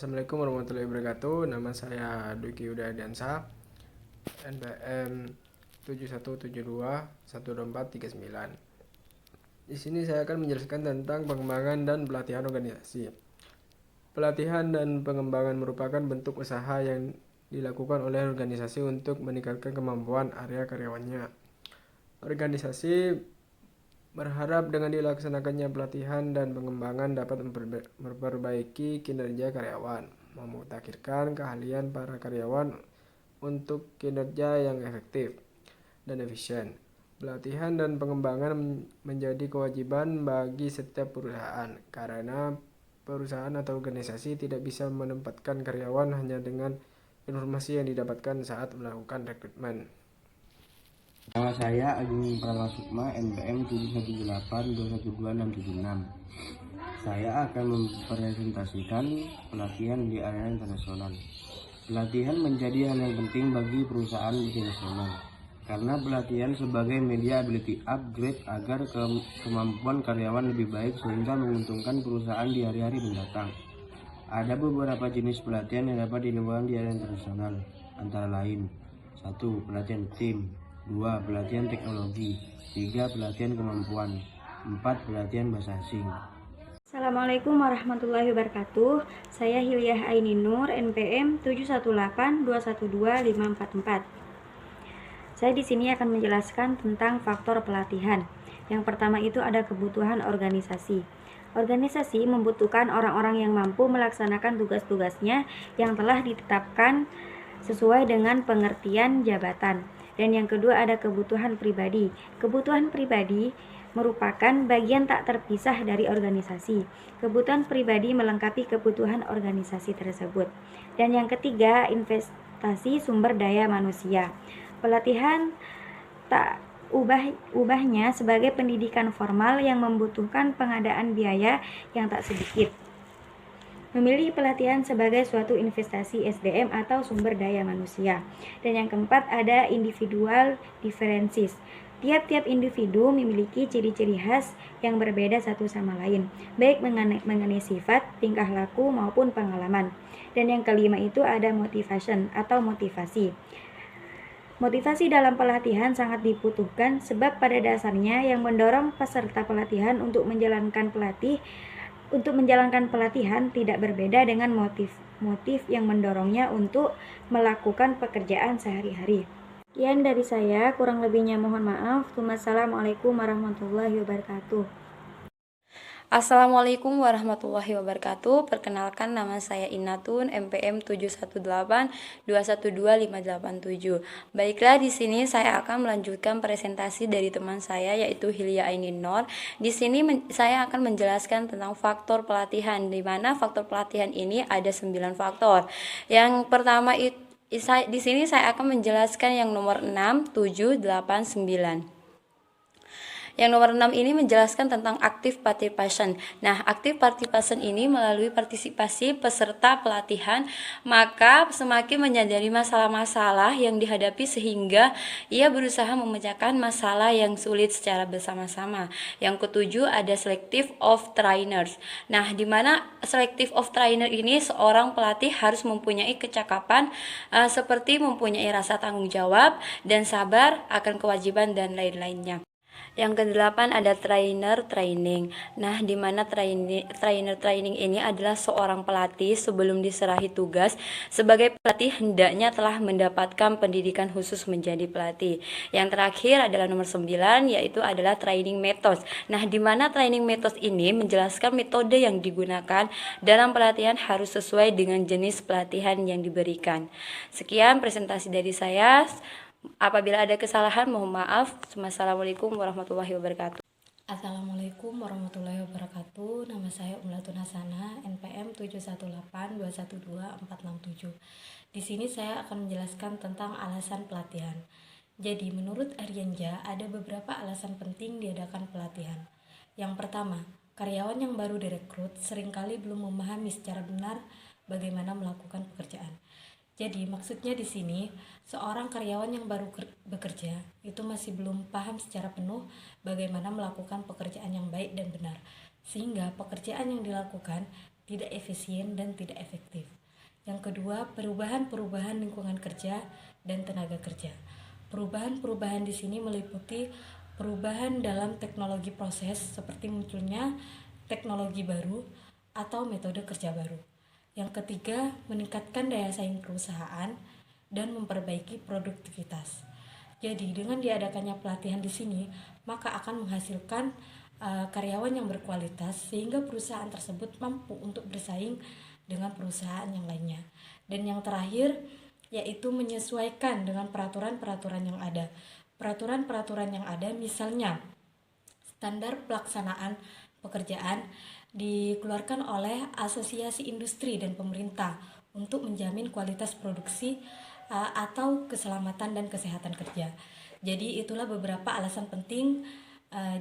Assalamualaikum warahmatullahi wabarakatuh. Nama saya Dwiki Udayadiansa, NPM 7172 12439. Di sini saya akan menjelaskan tentang pengembangan dan pelatihan organisasi. Pelatihan dan pengembangan merupakan bentuk usaha yang dilakukan oleh organisasi untuk meningkatkan kemampuan area karyawannya. Organisasi berharap dengan dilaksanakannya pelatihan dan pengembangan dapat memperbaiki kinerja karyawan, memutakhirkan keahlian para karyawan untuk kinerja yang efektif dan efisien. Pelatihan dan pengembangan menjadi kewajiban bagi setiap perusahaan karena perusahaan atau organisasi tidak bisa menempatkan karyawan hanya dengan informasi yang didapatkan saat melakukan rekrutmen. Nama saya Agung Pralasukma, NPM 718212676. Saya akan mempresentasikan pelatihan di area internasional. Pelatihan menjadi hal yang penting bagi perusahaan multinasional karena pelatihan sebagai media ability upgrade agar kemampuan karyawan lebih baik sehingga menguntungkan perusahaan di hari-hari mendatang. Ada beberapa jenis pelatihan yang dapat dilakukan di area internasional, antara lain: 1. Pelatihan tim, 2. Pelatihan teknologi, 3. Pelatihan kemampuan, 4. Pelatihan bahasa asing. Assalamualaikum warahmatullahi wabarakatuh. Saya Hilyah Aini Nur, NPM 718212544. Saya di sini akan menjelaskan tentang faktor pelatihan. Yang pertama itu ada kebutuhan organisasi. Organisasi membutuhkan orang-orang yang mampu melaksanakan tugas-tugasnya yang telah ditetapkan sesuai dengan pengertian jabatan. Dan yang kedua ada kebutuhan pribadi. Kebutuhan pribadi merupakan bagian tak terpisah dari organisasi. Kebutuhan pribadi melengkapi kebutuhan organisasi tersebut. Dan yang ketiga, investasi sumber daya manusia. Pelatihan tak ubahnya sebagai pendidikan formal yang membutuhkan pengadaan biaya yang tak sedikit. Memilih pelatihan sebagai suatu investasi SDM atau sumber daya manusia. Dan yang keempat ada individual differences. Tiap-tiap individu memiliki ciri-ciri khas yang berbeda satu sama lain, baik mengenai sifat, tingkah laku maupun pengalaman. Dan yang kelima itu ada motivation atau motivasi. Motivasi dalam pelatihan sangat dibutuhkan sebab pada dasarnya yang mendorong peserta pelatihan untuk menjalankan pelatihan tidak berbeda dengan motif yang mendorongnya untuk melakukan pekerjaan sehari-hari. Sekian dari saya, kurang lebihnya mohon maaf. Wassalamualaikum warahmatullahi wabarakatuh. Assalamualaikum warahmatullahi wabarakatuh. Perkenalkan, nama saya Inatun, NPM 718212587. Baiklah, di sini saya akan melanjutkan presentasi dari teman saya yaitu Hilya Ainin Nur. Di sini saya akan menjelaskan tentang faktor pelatihan, di mana faktor pelatihan ini ada 9 faktor. Yang pertama itu di sini saya akan menjelaskan yang nomor 6, 7, 8, 9. Yang nomor 6 ini menjelaskan tentang active participation. Nah, active participation ini melalui partisipasi peserta pelatihan, maka semakin menyadari masalah-masalah yang dihadapi sehingga ia berusaha memecahkan masalah yang sulit secara bersama-sama. Yang ketujuh ada selective of trainers. Nah, di mana selective of trainer ini seorang pelatih harus mempunyai kecakapan seperti mempunyai rasa tanggung jawab dan sabar akan kewajiban dan lain-lainnya. Yang kedelapan ada trainer training. Nah, di mana trainer training ini adalah seorang pelatih sebelum diserahi tugas sebagai pelatih hendaknya telah mendapatkan pendidikan khusus menjadi pelatih. Yang terakhir adalah nomor 9 yaitu adalah training methods. Nah, di mana training methods ini menjelaskan metode yang digunakan dalam pelatihan harus sesuai dengan jenis pelatihan yang diberikan. Sekian presentasi dari saya. Apabila ada kesalahan mohon maaf. Wassalamualaikum warahmatullahi wabarakatuh. Assalamualaikum warahmatullahi wabarakatuh. Nama saya Umlatun Hasanah, NPM 718212467. Di sini saya akan menjelaskan tentang alasan pelatihan. Jadi, menurut Aryanja, ada beberapa alasan penting diadakan pelatihan. Yang pertama, karyawan yang baru direkrut seringkali belum memahami secara benar bagaimana melakukan pekerjaan. Jadi maksudnya di sini seorang karyawan yang baru bekerja itu masih belum paham secara penuh bagaimana melakukan pekerjaan yang baik dan benar, sehingga pekerjaan yang dilakukan tidak efisien dan tidak efektif. Yang kedua, perubahan-perubahan lingkungan kerja dan tenaga kerja. Perubahan-perubahan di sini meliputi perubahan dalam teknologi proses seperti munculnya teknologi baru atau metode kerja baru. Yang ketiga, meningkatkan daya saing perusahaan dan memperbaiki produktivitas. Jadi, dengan diadakannya pelatihan di sini, maka akan menghasilkan karyawan yang berkualitas sehingga perusahaan tersebut mampu untuk bersaing dengan perusahaan yang lainnya. Dan yang terakhir yaitu menyesuaikan dengan peraturan-peraturan yang ada. Peraturan-peraturan yang ada misalnya standar pelaksanaan pekerjaan dikeluarkan oleh asosiasi industri dan pemerintah untuk menjamin kualitas produksi atau keselamatan dan kesehatan kerja. Jadi itulah beberapa alasan penting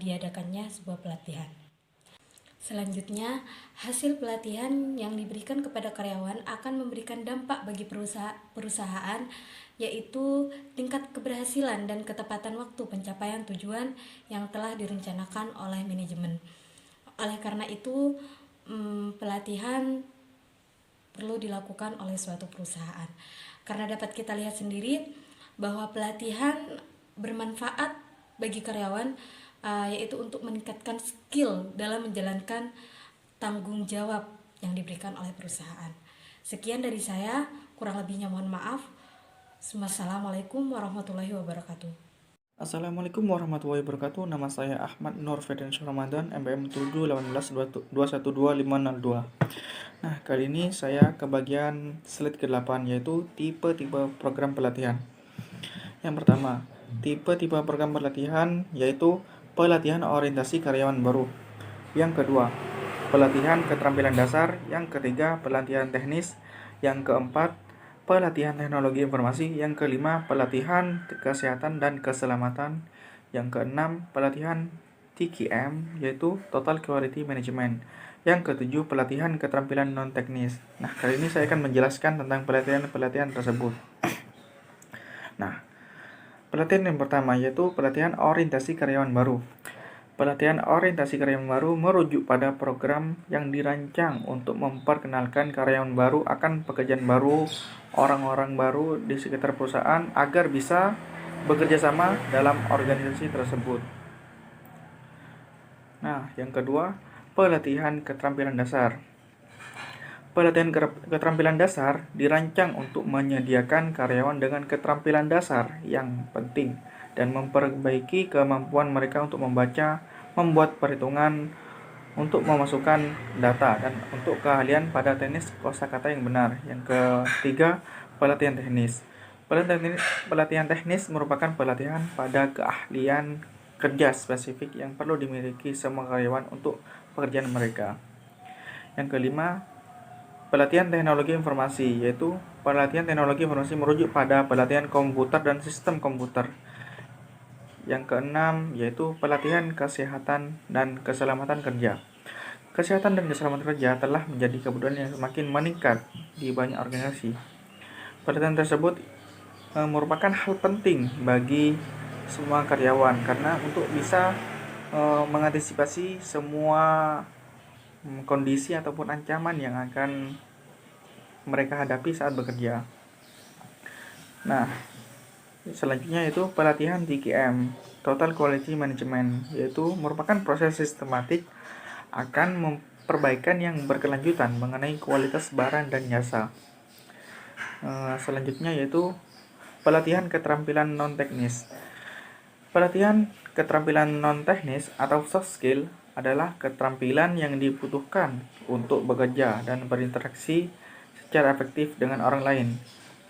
diadakannya sebuah pelatihan. Selanjutnya, hasil pelatihan yang diberikan kepada karyawan akan memberikan dampak bagi perusahaan, yaitu tingkat keberhasilan dan ketepatan waktu pencapaian tujuan yang telah direncanakan oleh manajemen. Oleh karena itu, pelatihan perlu dilakukan oleh suatu perusahaan. Karena dapat kita lihat sendiri bahwa pelatihan bermanfaat bagi karyawan, yaitu untuk meningkatkan skill dalam menjalankan tanggung jawab yang diberikan oleh perusahaan. Sekian dari saya, kurang lebihnya mohon maaf. Wassalamualaikum warahmatullahi wabarakatuh. Assalamualaikum warahmatullahi wabarakatuh. Nama saya Ahmad Nur Firdansya Ramadan, MBM 718212502. Nah, kali ini saya ke bagian slide ke-8, yaitu tipe-tipe program pelatihan. Yang pertama, tipe-tipe program pelatihan yaitu pelatihan orientasi karyawan baru. Yang kedua, pelatihan keterampilan dasar. Yang ketiga, pelatihan teknis. Yang keempat, pelatihan teknologi informasi. Yang kelima, pelatihan kesehatan dan keselamatan. Yang keenam, pelatihan TQM, yaitu Total Quality Management. Yang ketujuh, pelatihan keterampilan non-teknis. Nah, kali ini saya akan menjelaskan tentang pelatihan-pelatihan tersebut. Nah, pelatihan yang pertama yaitu pelatihan orientasi karyawan baru. Pelatihan orientasi karyawan baru merujuk pada program yang dirancang untuk memperkenalkan karyawan baru akan pekerjaan baru, orang-orang baru di sekitar perusahaan agar bisa bekerja sama dalam organisasi tersebut. Nah, yang kedua, pelatihan keterampilan dasar. Pelatihan keterampilan dasar dirancang untuk menyediakan karyawan dengan keterampilan dasar yang penting dan memperbaiki kemampuan mereka untuk membaca, membuat perhitungan, untuk memasukkan data, dan untuk keahlian pada teknis kosakata yang benar. Yang ketiga, pelatihan teknis. Pelatihan teknis merupakan pelatihan pada keahlian kerja spesifik yang perlu dimiliki semua karyawan untuk pekerjaan mereka. Yang kelima, pelatihan teknologi informasi, yaitu pelatihan teknologi informasi merujuk pada pelatihan komputer dan sistem komputer. Yang keenam, yaitu pelatihan kesehatan dan keselamatan kerja. Kesehatan dan keselamatan kerja telah menjadi kebutuhan yang semakin meningkat di banyak organisasi. Pelatihan tersebut merupakan hal penting bagi semua karyawan karena untuk bisa mengantisipasi semua kondisi ataupun ancaman yang akan mereka hadapi saat bekerja. Nah, selanjutnya itu pelatihan TQM, Total Quality Management, yaitu merupakan proses sistematik akan perbaikan yang berkelanjutan mengenai kualitas barang dan jasa. Selanjutnya yaitu pelatihan keterampilan non-teknis. Pelatihan keterampilan non-teknis atau soft skill adalah keterampilan yang dibutuhkan untuk bekerja dan berinteraksi secara efektif dengan orang lain,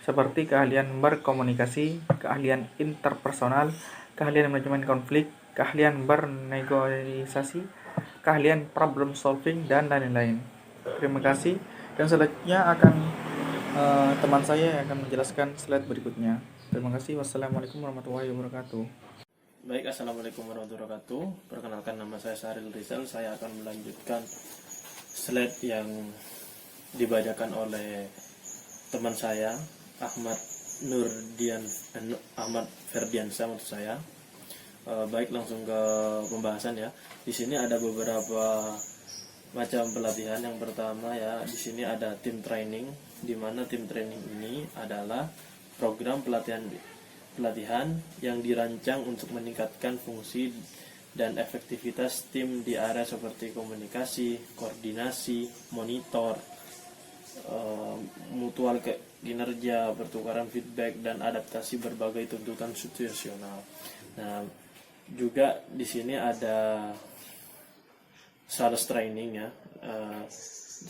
seperti keahlian berkomunikasi, keahlian interpersonal, keahlian manajemen konflik, keahlian bernegosiasi, keahlian problem solving, dan lain-lain. Terima kasih, dan selanjutnya akan teman saya yang akan menjelaskan slide berikutnya. Terima kasih. Wassalamualaikum warahmatullahi wabarakatuh. Baik, assalamualaikum warahmatullahi wabarakatuh. Perkenalkan, nama saya Syahril Rizal. Saya akan melanjutkan slide yang dibacakan oleh teman saya Ahmad Ferdiansyah maksud saya. Baik, langsung ke pembahasan ya. Di sini ada beberapa macam pelatihan. Yang pertama ya, di sini ada tim training, di mana tim training ini adalah program pelatihan yang dirancang untuk meningkatkan fungsi dan efektivitas tim di area seperti komunikasi, koordinasi, monitor, mutual kinerja, pertukaran feedback, dan adaptasi berbagai tuntutan situasional. Nah, juga di sini ada sales training ya.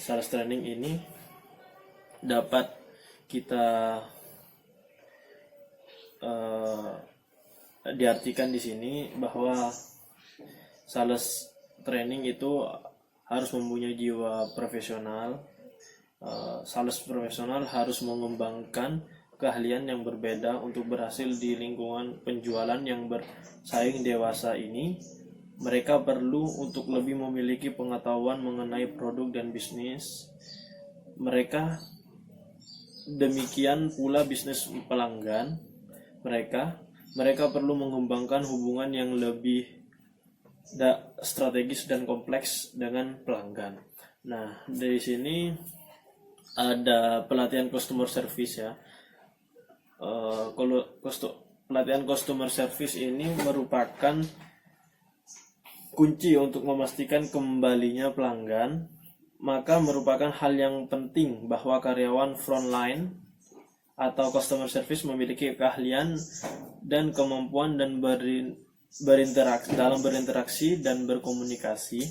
Sales training ini dapat kita diartikan di sini bahwa sales training itu harus mempunyai jiwa profesional. Sales profesional harus mengembangkan keahlian yang berbeda untuk berhasil di lingkungan penjualan yang bersaing dewasa ini. Mereka perlu untuk lebih memiliki pengetahuan mengenai produk dan bisnis mereka. Demikian pula bisnis pelanggan mereka perlu mengembangkan hubungan yang lebih strategis dan kompleks dengan pelanggan. Nah, dari sini ada pelatihan customer service ya. Pelatihan customer service ini merupakan kunci untuk memastikan kembalinya pelanggan. Maka merupakan hal yang penting bahwa karyawan frontline atau customer service memiliki keahlian dan kemampuan dan berinteraksi dan berkomunikasi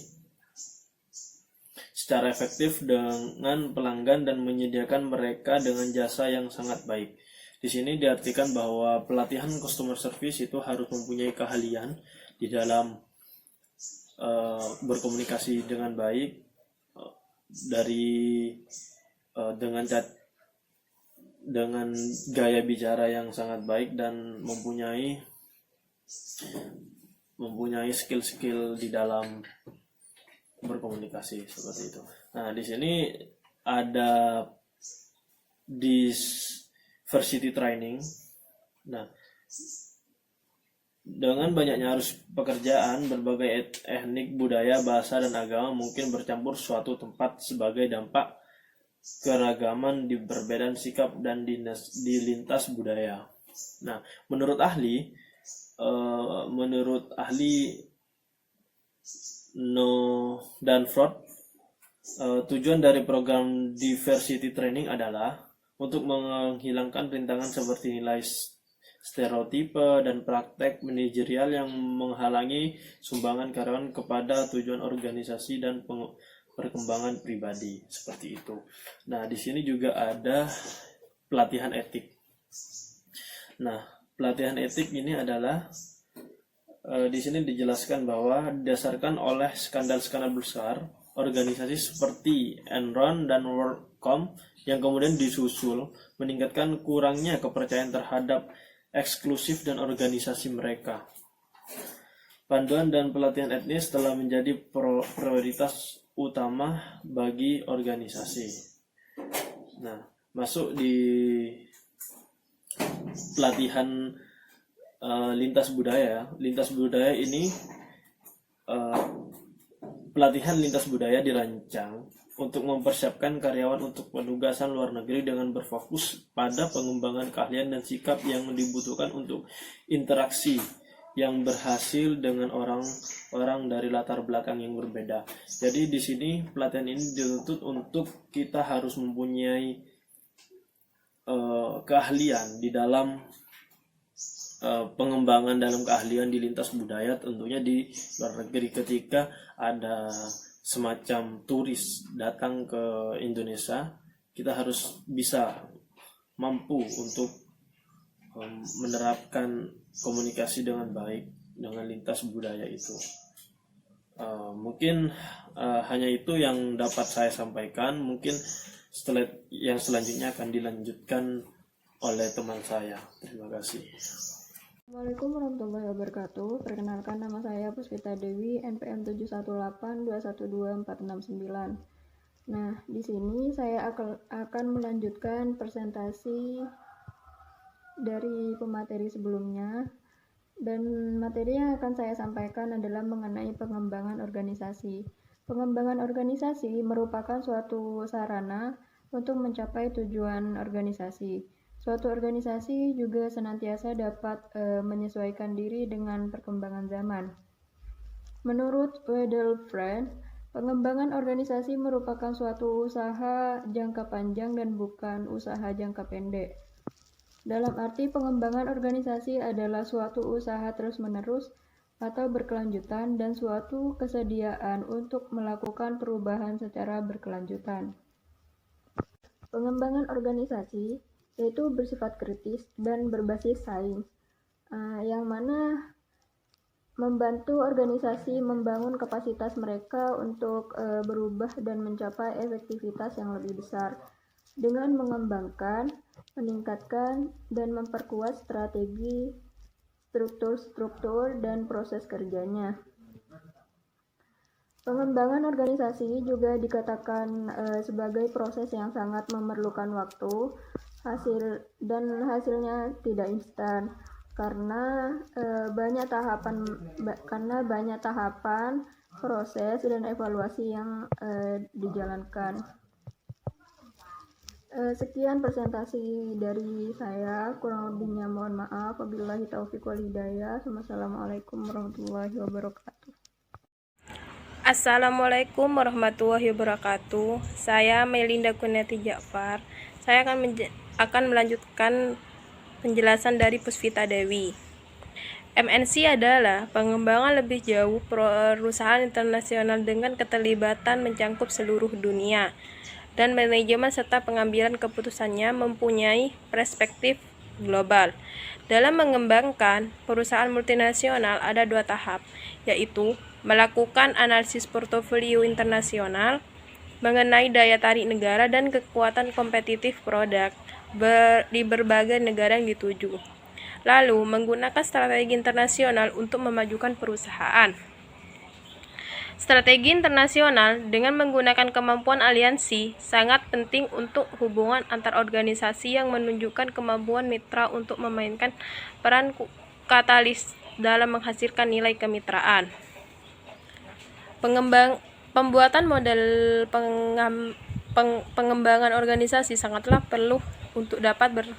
secara efektif dengan pelanggan dan menyediakan mereka dengan jasa yang sangat baik. Di sini diartikan bahwa pelatihan customer service itu harus mempunyai keahlian di dalam berkomunikasi dengan baik, dengan gaya bicara yang sangat baik, dan mempunyai skill-skill di dalam berkomunikasi seperti itu. Nah, di sini ada diversity training. Nah, dengan banyaknya arus pekerjaan, berbagai etnik, budaya, bahasa, dan agama mungkin bercampur suatu tempat sebagai dampak keragaman di perbedaan sikap dan di lintas budaya. Nah, menurut ahli No dan Fraud, tujuan dari program diversity training adalah untuk menghilangkan rintangan seperti nilai stereotipe dan praktek manajerial yang menghalangi sumbangan karyawan kepada tujuan organisasi dan perkembangan pribadi, seperti itu. Nah, di sini juga ada pelatihan etik. Nah, pelatihan etik ini adalah di sini dijelaskan bahwa didasarkan oleh skandal-skandal besar organisasi seperti Enron dan WorldCom yang kemudian disusul, meningkatkan kurangnya kepercayaan terhadap eksklusif dan organisasi mereka. Panduan dan pelatihan etnis telah menjadi prioritas utama bagi organisasi. Nah, masuk di pelatihan lintas budaya. Lintas budaya ini pelatihan lintas budaya dirancang untuk mempersiapkan karyawan untuk penugasan luar negeri dengan berfokus pada pengembangan keahlian dan sikap yang dibutuhkan untuk interaksi yang berhasil dengan orang-orang dari latar belakang yang berbeda. Jadi di sini pelatihan ini dituntut untuk kita harus mempunyai keahlian di dalam pengembangan dalam keahlian di lintas budaya, tentunya di luar negeri. Ketika ada semacam turis datang ke Indonesia, kita harus bisa mampu untuk menerapkan komunikasi dengan baik dengan lintas budaya itu. Mungkin hanya itu yang dapat saya sampaikan. Mungkin yang selanjutnya akan dilanjutkan oleh teman saya. Terima kasih. Assalamualaikum warahmatullahi wabarakatuh. Perkenalkan, nama saya Puspita Dewi, NPM 718212469. Nah, di sini saya akan melanjutkan presentasi dari pemateri sebelumnya, dan materi yang akan saya sampaikan adalah mengenai pengembangan organisasi. Pengembangan organisasi merupakan suatu sarana untuk mencapai tujuan organisasi. Suatu organisasi juga senantiasa dapat menyesuaikan diri dengan perkembangan zaman. Menurut Weidelfried, pengembangan organisasi merupakan suatu usaha jangka panjang dan bukan usaha jangka pendek. Dalam arti pengembangan organisasi adalah suatu usaha terus-menerus atau berkelanjutan dan suatu kesediaan untuk melakukan perubahan secara berkelanjutan. Pengembangan organisasi yaitu bersifat kritis dan berbasis sains, yang mana membantu organisasi membangun kapasitas mereka untuk berubah dan mencapai efektivitas yang lebih besar dengan mengembangkan, meningkatkan, dan memperkuat strategi, struktur, dan proses kerjanya. Pengembangan organisasi juga dikatakan sebagai proses yang sangat memerlukan waktu, hasilnya tidak instan karena banyak tahapan, proses dan evaluasi yang dijalankan. Sekian presentasi dari saya, kurang lebihnya mohon maaf. Wabillahi taufiq wal hidayah. Wassalamualaikum warahmatullahi wabarakatuh. Assalamualaikum warahmatullahi wabarakatuh. Saya Melinda Kuniati Ja'far. Saya akan melanjutkan penjelasan dari Puspita Dewi. MNC adalah pengembangan lebih jauh perusahaan internasional dengan keterlibatan mencangkup seluruh dunia dan manajemen serta pengambilan keputusannya mempunyai perspektif global. Dalam mengembangkan perusahaan multinasional ada 2 tahap, yaitu melakukan analisis portofolio internasional mengenai daya tarik negara dan kekuatan kompetitif produk di berbagai negara yang dituju. Lalu, menggunakan strategi internasional untuk memajukan perusahaan. Strategi internasional dengan menggunakan kemampuan aliansi sangat penting untuk hubungan antar organisasi yang menunjukkan kemampuan mitra untuk memainkan peran katalis dalam menghasilkan nilai kemitraan. Pembuatan model pengembangan organisasi sangatlah perlu untuk dapat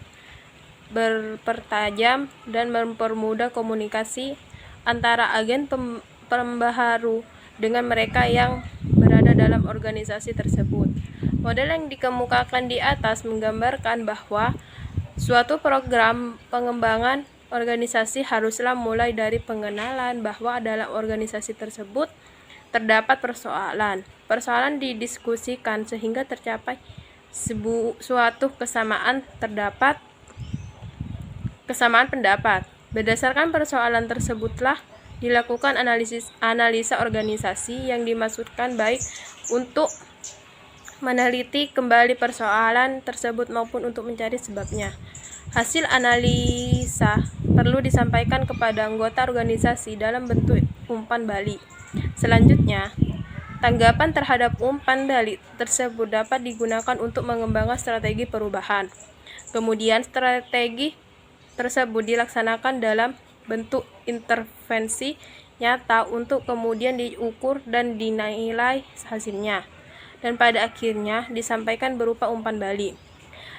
berpertajam dan mempermudah komunikasi antara agen pembaharu dengan mereka yang berada dalam organisasi tersebut. Model yang dikemukakan di atas menggambarkan bahwa suatu program pengembangan organisasi haruslah mulai dari pengenalan bahwa dalam organisasi tersebut terdapat persoalan. Persoalan didiskusikan sehingga tercapai suatu kesamaan pendapat. Berdasarkan persoalan tersebutlah dilakukan analisa organisasi yang dimaksudkan baik untuk meneliti kembali persoalan tersebut maupun untuk mencari sebabnya. Hasil analisa perlu disampaikan kepada anggota organisasi dalam bentuk umpan balik. Selanjutnya, tanggapan terhadap umpan balik tersebut dapat digunakan untuk mengembangkan strategi perubahan. Kemudian strategi tersebut dilaksanakan dalam bentuk intervensi nyata untuk kemudian diukur dan dinilai hasilnya, dan pada akhirnya disampaikan berupa umpan balik.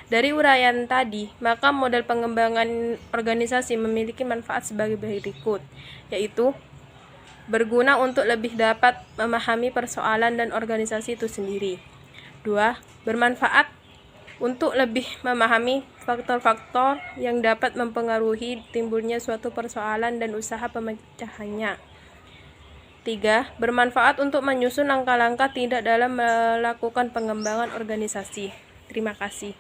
Dari uraian tadi, maka model pengembangan organisasi memiliki manfaat sebagai berikut, yaitu berguna untuk lebih dapat memahami persoalan dan organisasi itu sendiri. 2. Bermanfaat untuk lebih memahami faktor-faktor yang dapat mempengaruhi timbulnya suatu persoalan dan usaha pemecahannya. 3. Bermanfaat untuk menyusun langkah-langkah tindak dalam melakukan pengembangan organisasi. Terima kasih.